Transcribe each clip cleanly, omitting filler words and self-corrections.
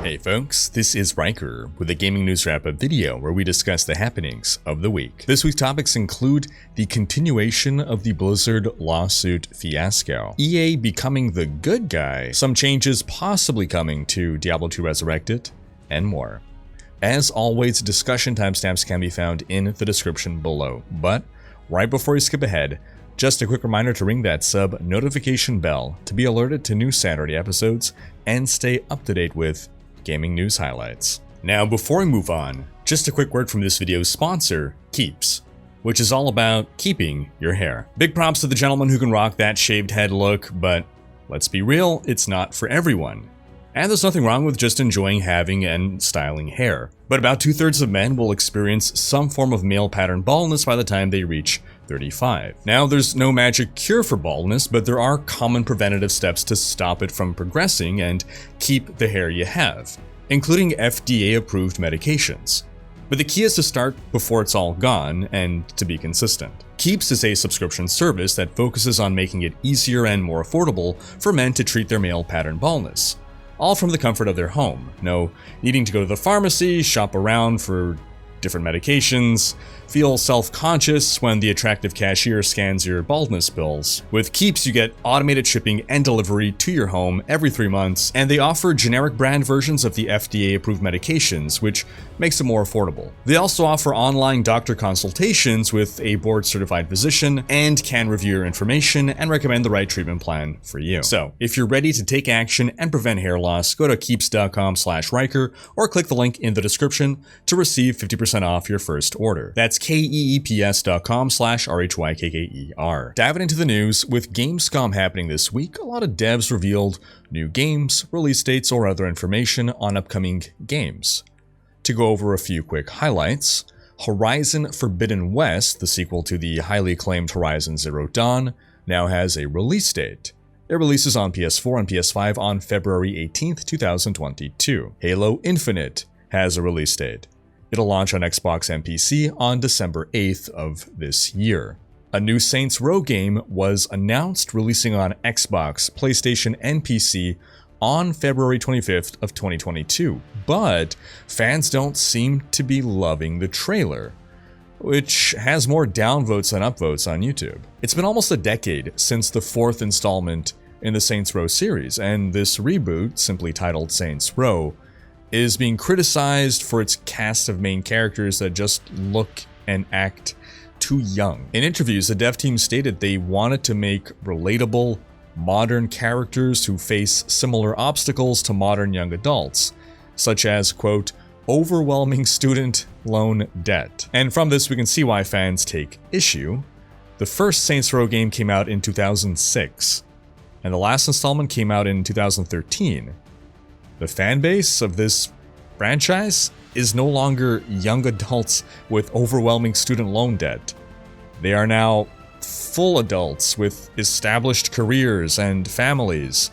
Hey folks, this is Riker with a gaming news wrap-up video where we discuss the happenings of the week. This week's topics include the continuation of the Blizzard lawsuit fiasco, EA becoming the good guy, some changes possibly coming to Diablo 2 Resurrected, and more. As always, discussion timestamps can be found in the description below, but right before you skip ahead, just a quick reminder to ring that sub notification bell to be alerted to new Saturday episodes and stay up to date with gaming news highlights. Now, before we move on, just a quick word from this video's sponsor, Keeps, which is all about keeping your hair. Big props to the gentleman who can rock that shaved head look, but let's be real, it's not for everyone. And there's nothing wrong with just enjoying having and styling hair. But about 2/3 of men will experience some form of male pattern baldness by the time they reach 35. Now, there's no magic cure for baldness, but there are common preventative steps to stop it from progressing and keep the hair you have, including FDA-approved medications. But the key is to start before it's all gone and to be consistent. Keeps is a subscription service that focuses on making it easier and more affordable for men to treat their male pattern baldness, all from the comfort of their home. No needing to go to the pharmacy, shop around for different medications, feel self-conscious when the attractive cashier scans your baldness bills. With Keeps, you get automated shipping and delivery to your home every 3 months, and they offer generic brand versions of the FDA-approved medications, which makes it more affordable. They also offer online doctor consultations with a board-certified physician and can review your information and recommend the right treatment plan for you. So, if you're ready to take action and prevent hair loss, go to keeps.com/Riker or click the link in the description to receive 50% off your first order. That's keeps.com/RHYKKER. Diving into the news, with Gamescom happening this week, a lot of devs revealed new games, release dates, or other information on upcoming games. To go over a few quick highlights, Horizon Forbidden West, the sequel to the highly acclaimed Horizon Zero Dawn, now has a release date. It releases on PS4 and PS5 on February 18th, 2022. Halo Infinite has a release date. It'll launch on Xbox and PC on December 8th of this year. A new Saints Row game was announced, releasing on Xbox, PlayStation, and PC on February 25th of 2022, but fans don't seem to be loving the trailer, which has more downvotes than upvotes on YouTube. It's been almost a decade since the 4th installment in the Saints Row series, and this reboot, simply titled Saints Row, is being criticized for its cast of main characters that just look and act too young. In interviews, the dev team stated they wanted to make relatable, modern characters who face similar obstacles to modern young adults, such as, quote, overwhelming student loan debt. And from this, we can see why fans take issue. The first Saints Row game came out in 2006, and the last installment came out in 2013. The fan base of this franchise is no longer young adults with overwhelming student loan debt. They are now full adults with established careers and families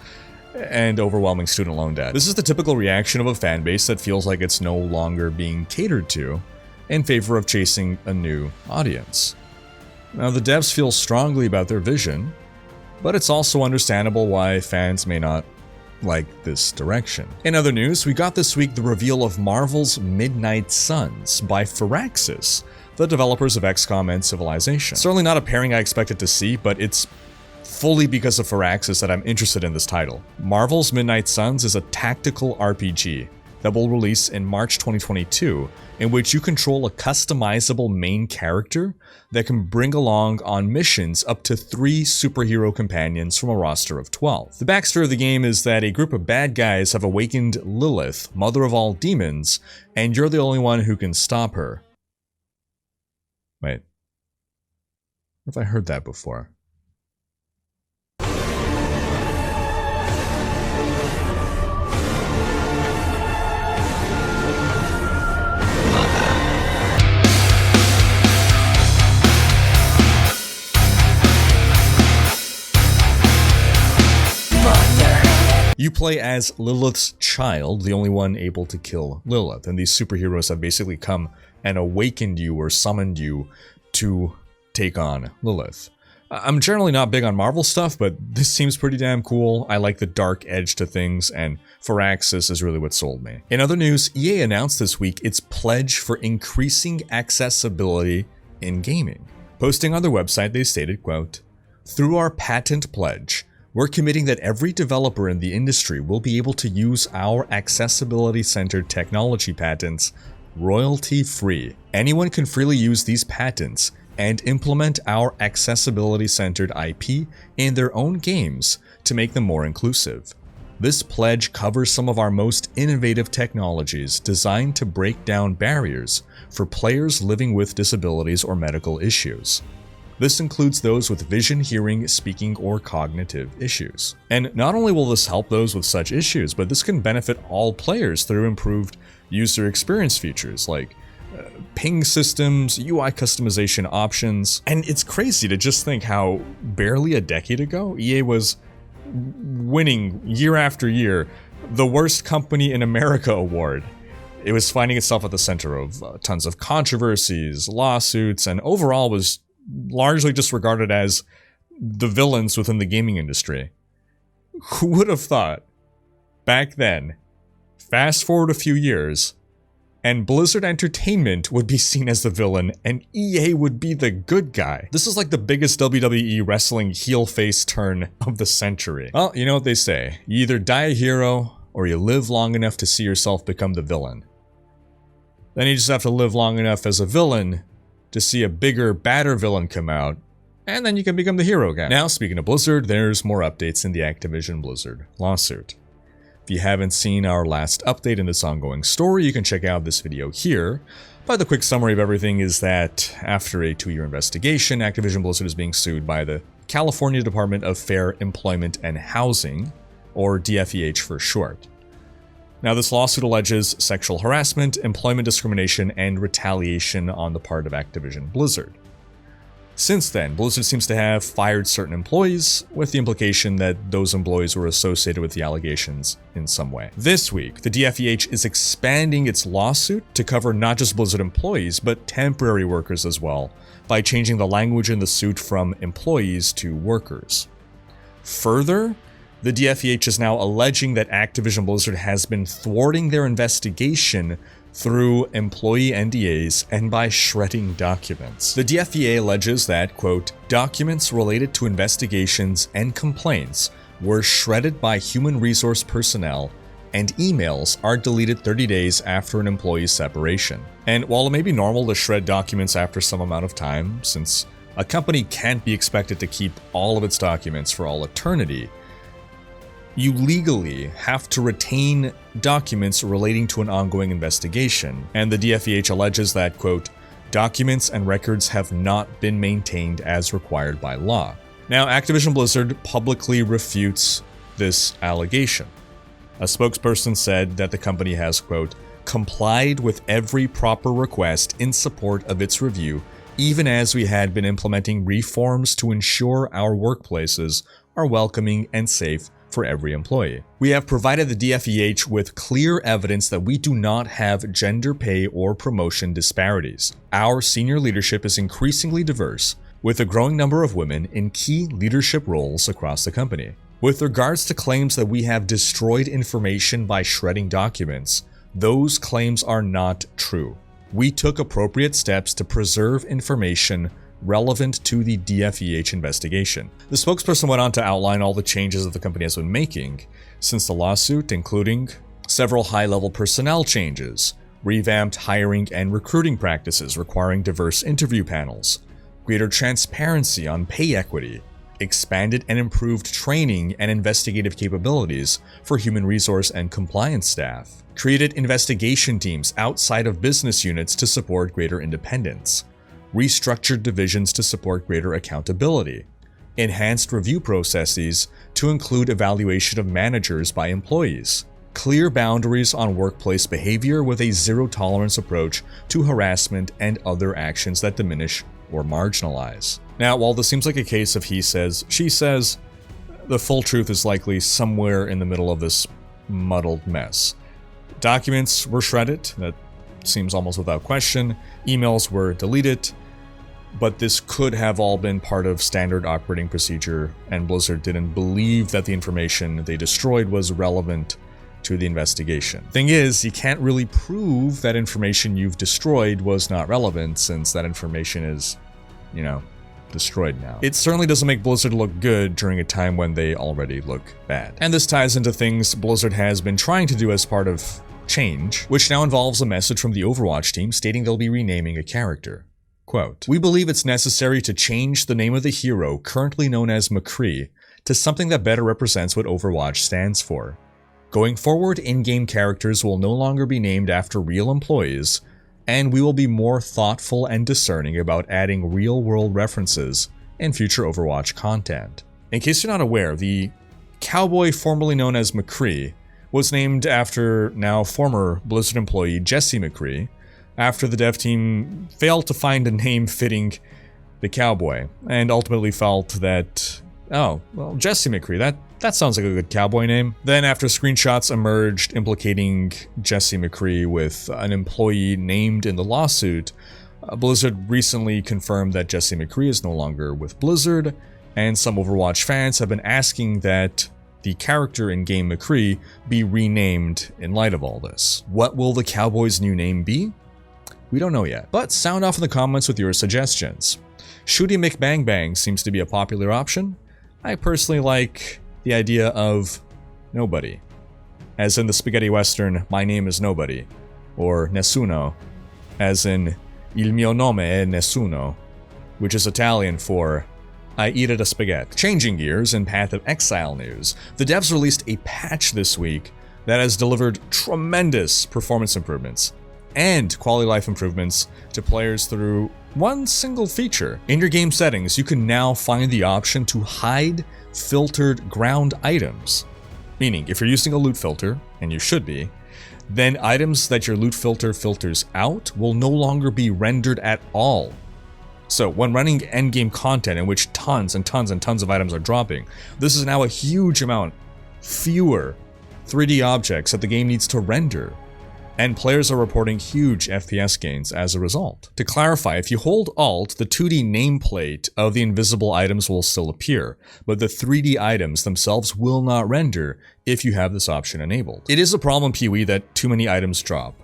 and overwhelming student loan debt. This is the typical reaction of a fan base that feels like it's no longer being catered to in favor of chasing a new audience. Now, the devs feel strongly about their vision, but it's also understandable why fans may not like this direction. In other news, we got this week the reveal of Marvel's Midnight Suns by Firaxis, the developers of XCOM and Civilization. Certainly not a pairing I expected to see, but it's fully because of Firaxis that I'm interested in this title. Marvel's Midnight Suns is a tactical RPG that will release in March 2022, in which you control a customizable main character that can bring along on missions up to 3 superhero companions from a roster of 12. The backstory of the game is that a group of bad guys have awakened Lilith, mother of all demons, and you're the only one who can stop her. Wait. Where have I heard that before? You play as Lilith's child, the only one able to kill Lilith, and these superheroes have basically come and awakened you or summoned you to take on Lilith. I'm generally not big on Marvel stuff, but this seems pretty damn cool. I like the dark edge to things, and Firaxis is really what sold me. In other news, EA announced this week its pledge for increasing accessibility in gaming. Posting on their website, they stated, quote, "Through our patent pledge, we're committing that every developer in the industry will be able to use our accessibility-centered technology patents royalty-free. Anyone can freely use these patents and implement our accessibility-centered IP in their own games to make them more inclusive. This pledge covers some of our most innovative technologies designed to break down barriers for players living with disabilities or medical issues. This includes those with vision, hearing, speaking, or cognitive issues." And not only will this help those with such issues, but this can benefit all players through improved user experience features like ping systems, UI customization options. And it's crazy to just think how barely a decade ago, EA was winning year after year the Worst Company in America award. It was finding itself at the center of tons of controversies, lawsuits, and overall was largely just regarded as the villains within the gaming industry. Who would have thought back then, fast forward a few years, and Blizzard Entertainment would be seen as the villain, and EA would be the good guy. This is like the biggest WWE wrestling heel face turn of the century. Well, you know what they say. You either die a hero, or you live long enough to see yourself become the villain. Then you just have to live long enough as a villain to see a bigger, badder villain come out, and then you can become the hero again. Now, speaking of Blizzard, there's more updates in the Activision Blizzard lawsuit. If you haven't seen our last update in this ongoing story, you can check out this video here. But the quick summary of everything is that after a 2-year investigation, Activision Blizzard is being sued by the California Department of Fair Employment and Housing, or DFEH for short. Now, this lawsuit alleges sexual harassment, employment discrimination, and retaliation on the part of Activision Blizzard. Since then, Blizzard seems to have fired certain employees, with the implication that those employees were associated with the allegations in some way. This week, the DFEH is expanding its lawsuit to cover not just Blizzard employees, but temporary workers as well, by changing the language in the suit from employees to workers. Further, the DFEH is now alleging that Activision Blizzard has been thwarting their investigation through employee NDAs and by shredding documents. The DFEA alleges that, quote, "documents related to investigations and complaints were shredded by human resource personnel and emails are deleted 30 days after an employee's separation." And while it may be normal to shred documents after some amount of time, since a company can't be expected to keep all of its documents for all eternity, you legally have to retain documents relating to an ongoing investigation, and the DFEH alleges that, quote, "documents and records have not been maintained as required by law." Now, Activision Blizzard publicly refutes this allegation. A spokesperson said that the company has, quote, "complied with every proper request in support of its review, even as we had been implementing reforms to ensure our workplaces are welcoming and safe for every employee. We have provided the DFEH with clear evidence that we do not have gender pay or promotion disparities. Our senior leadership is increasingly diverse, with a growing number of women in key leadership roles across the company. With regards to claims that we have destroyed information by shredding documents, those claims are not true. We took appropriate steps to preserve information relevant to the DFEH investigation. The spokesperson went on to outline all the changes that the company has been making since the lawsuit, including several high-level personnel changes, revamped hiring and recruiting practices requiring diverse interview panels, greater transparency on pay equity, expanded and improved training and investigative capabilities for human resource and compliance staff, created investigation teams outside of business units to support greater independence, restructured divisions to support greater accountability, enhanced review processes to include evaluation of managers by employees, clear boundaries on workplace behavior with a zero-tolerance approach to harassment and other actions that diminish or marginalize. Now, while this seems like a case of he says, she says, the full truth is likely somewhere in the middle of this muddled mess. Documents were shredded, that seems almost without question. Emails were deleted. but this could have all been part of standard operating procedure, and Blizzard didn't believe that the information they destroyed was relevant to the investigation. Thing is, you can't really prove that information you've destroyed was not relevant, since that information is, destroyed now. It certainly doesn't make Blizzard look good during a time when they already look bad. And this ties into things Blizzard has been trying to do as part of change, which now involves a message from the Overwatch team stating they'll be renaming a character. Quote, "We believe it's necessary to change the name of the hero currently known as McCree to something that better represents what Overwatch stands for. Going forward, in-game characters will no longer be named after real employees, and we will be more thoughtful and discerning about adding real-world references in future Overwatch content." In case you're not aware, the cowboy formerly known as McCree was named after now former Blizzard employee Jesse McCree, after the dev team failed to find a name fitting the cowboy, and ultimately felt that, oh, well, Jesse McCree, that sounds like a good cowboy name. Then after screenshots emerged implicating Jesse McCree with an employee named in the lawsuit, Blizzard recently confirmed that Jesse McCree is no longer with Blizzard, and some Overwatch fans have been asking that the character in-game McCree be renamed in light of all this. What will the cowboy's new name be? We don't know yet, but sound off in the comments with your suggestions. Shooty McBang seems to be a popular option. I personally like the idea of Nobody, as in the spaghetti western My Name is Nobody, or Nessuno, as in Il mio nome è Nessuno, which is Italian for I eat at a spaghetti. Changing gears in Path of Exile news, the devs released a patch this week that has delivered tremendous performance improvements and quality life improvements to players through one single feature. In your game settings, you can now find the option to hide filtered ground items. Meaning, if you're using a loot filter, and you should be, then items that your loot filter filters out will no longer be rendered at all. So when running endgame content in which tons and tons and tons of items are dropping, this is now a huge amount fewer 3D objects that the game needs to render. And players are reporting huge FPS gains as a result. To clarify, if you hold Alt, the 2D nameplate of the invisible items will still appear, but the 3D items themselves will not render if you have this option enabled. It is a problem, PoE, that too many items drop.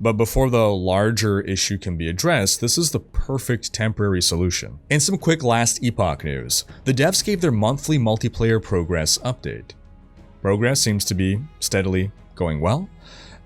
But before the larger issue can be addressed, this is the perfect temporary solution. In some quick last Epoch news, the devs gave their monthly multiplayer progress update. Progress seems to be steadily going well.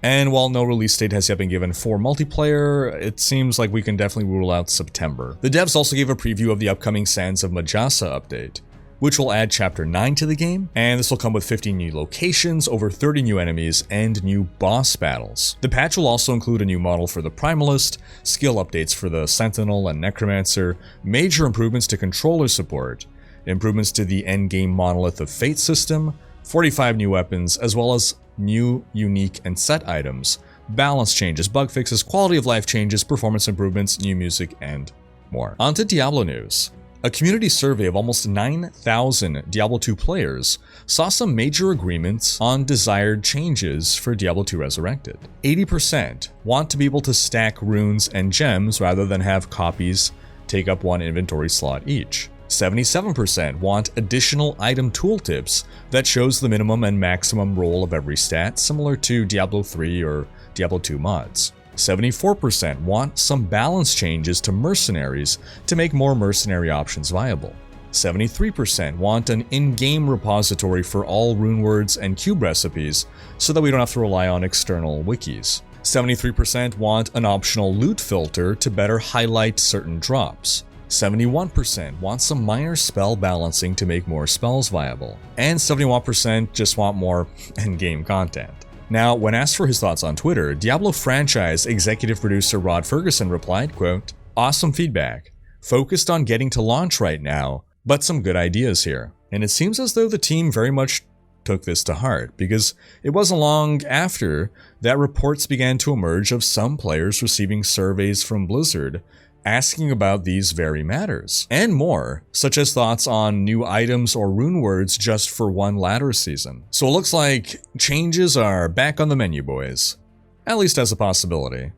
And while no release date has yet been given for multiplayer, it seems like we can definitely rule out September. The devs also gave a preview of the upcoming Sands of Majasa update, which will add Chapter 9 to the game, and this will come with 50 new locations, over 30 new enemies, and new boss battles. The patch will also include a new model for the Primalist, skill updates for the Sentinel and Necromancer, major improvements to controller support, improvements to the endgame Monolith of Fate system, 45 new weapons, as well as new, unique, and set items, balance changes, bug fixes, quality of life changes, performance improvements, new music, and more. On to Diablo news. A community survey of almost 9,000 Diablo 2 players saw some major agreements on desired changes for Diablo 2 Resurrected. 80% want to be able to stack runes and gems rather than have copies take up one inventory slot each. 77% want additional item tooltips that shows the minimum and maximum roll of every stat, similar to Diablo 3 or Diablo 2 mods. 74% want some balance changes to mercenaries to make more mercenary options viable. 73% want an in-game repository for all rune words and cube recipes so that we don't have to rely on external wikis. 73% want an optional loot filter to better highlight certain drops. 71% want some minor spell balancing to make more spells viable. And 71% just want more endgame content. Now, when asked for his thoughts on Twitter, Diablo franchise executive producer Rod Ferguson replied, quote, "Awesome feedback. Focused on getting to launch right now, but some good ideas here." And it seems as though the team very much took this to heart, because it wasn't long after that reports began to emerge of some players receiving surveys from Blizzard asking about these very matters, and more, such as thoughts on new items or rune words just for one ladder season. So it looks like changes are back on the menu, boys. At least as a possibility.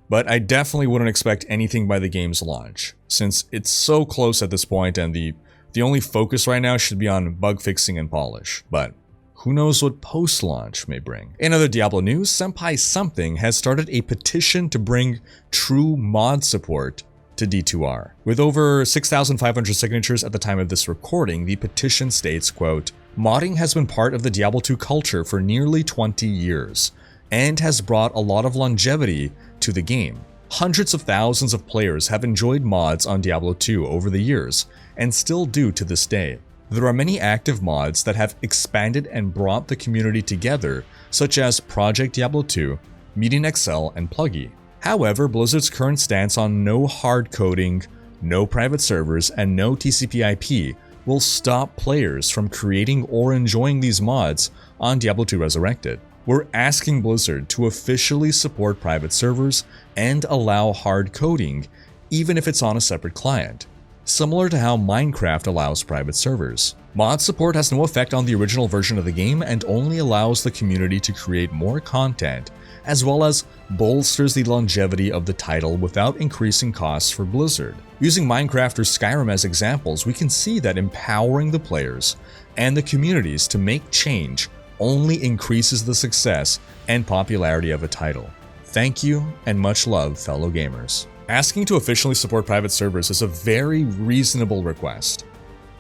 but I definitely wouldn't expect anything by the game's launch, since it's so close at this point and the only focus right now should be on bug fixing and polish. But who knows what post-launch may bring. In other Diablo news, Senpai Something has started a petition to bring true mod support to D2R. With over 6,500 signatures at the time of this recording, the petition states, quote, "Modding has been part of the Diablo 2 culture for nearly 20 years, and has brought a lot of longevity to the game. Hundreds of thousands of players have enjoyed mods on Diablo 2 over the years, and still do to this day. There are many active mods that have expanded and brought the community together, such as Project Diablo 2, MaiaNashira, and Pluggy. However, Blizzard's current stance on no hard coding, no private servers, and no TCP/IP will stop players from creating or enjoying these mods on Diablo 2 Resurrected. We're asking Blizzard to officially support private servers and allow hard coding, even if it's on a separate client, similar to how Minecraft allows private servers. Mod support has no effect on the original version of the game and only allows the community to create more content, as well as bolsters the longevity of the title without increasing costs for Blizzard. Using Minecraft or Skyrim as examples, we can see that empowering the players and the communities to make change only increases the success and popularity of a title. Thank you and much love, fellow gamers." Asking to officially support private servers is a very reasonable request.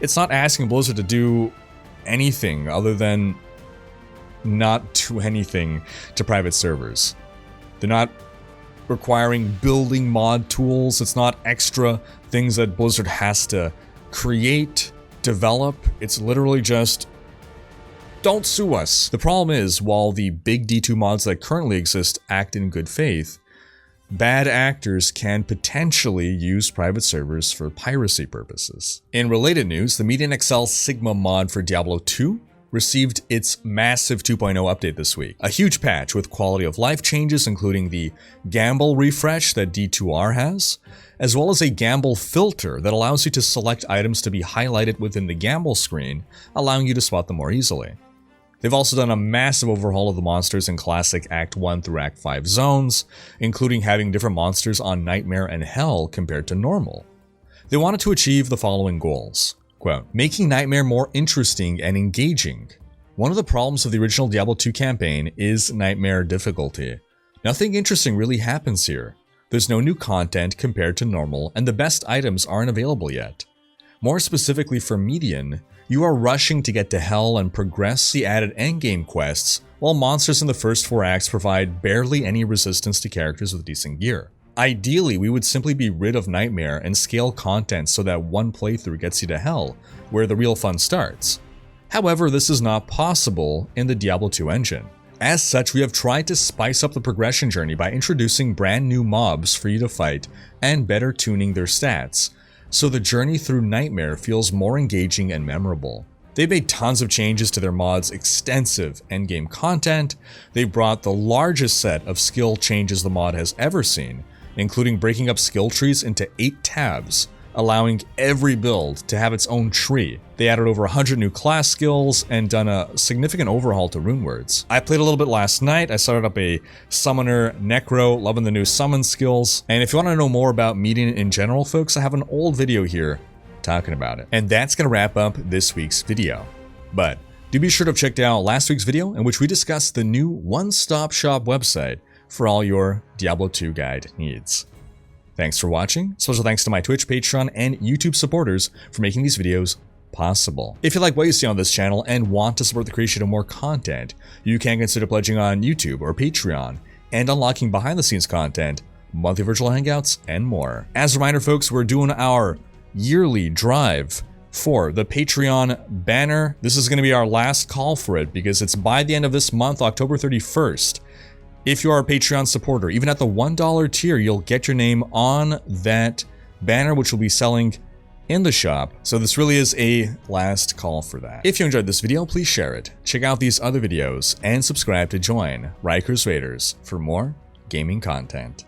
It's not asking Blizzard to do anything other than not do anything to private servers. They're not requiring building mod tools. It's not extra things that Blizzard has to create, develop. It's literally just, don't sue us. The problem is, while the big D2 mods that currently exist act in good faith, bad actors can potentially use private servers for piracy purposes. In related news, the MaiaNashira Sigma mod for Diablo 2 received its massive 2.0 update this week. A huge patch with quality of life changes, including the gamble refresh that D2R has, as well as a gamble filter that allows you to select items to be highlighted within the gamble screen, allowing you to spot them more easily. They've also done a massive overhaul of the monsters in classic Act 1 through Act 5 zones, including having different monsters on Nightmare and Hell compared to normal. They wanted to achieve the following goals. Quote, "Making Nightmare more interesting and engaging. One of the problems of the original Diablo 2 campaign is Nightmare difficulty. Nothing interesting really happens here. There's no new content compared to normal, and the best items aren't available yet. More specifically for Median, you are rushing to get to Hell and progress the added endgame quests, while monsters in the first 4 acts provide barely any resistance to characters with decent gear. Ideally, we would simply be rid of Nightmare and scale content so that one playthrough gets you to Hell, where the real fun starts. However, this is not possible in the Diablo 2 engine. As such, we have tried to spice up the progression journey by introducing brand new mobs for you to fight and better tuning their stats, so the journey through Nightmare feels more engaging and memorable. They've made tons of changes to their mod's extensive endgame content. They've brought the largest set of skill changes the mod has ever seen, including breaking up skill trees into 8 tabs, allowing every build to have its own tree. They added over 100 new class skills and done a significant overhaul to rune words. I played a little bit last night. I started up a Summoner Necro, loving the new summon skills. And if you want to know more about Median in general, folks, I have an old video here talking about it. And that's going to wrap up this week's video. But do be sure to have checked out last week's video in which we discussed the new one-stop shop website for all your Diablo 2 guide needs. Thanks for watching. Special thanks to my Twitch, Patreon, and YouTube supporters for making these videos possible. If you like what you see on this channel and want to support the creation of more content, you can consider pledging on YouTube or Patreon and unlocking behind-the-scenes content, monthly virtual hangouts, and more. As a reminder, folks, we're doing our yearly drive for the Patreon banner. This is going to be our last call for it because it's by the end of this month, October 31st. If you are a Patreon supporter, even at the $1 tier, you'll get your name on that banner, which will be selling in the shop. So this really is a last call for that. If you enjoyed this video, please share it. Check out these other videos and subscribe to join Rikers Raiders for more gaming content.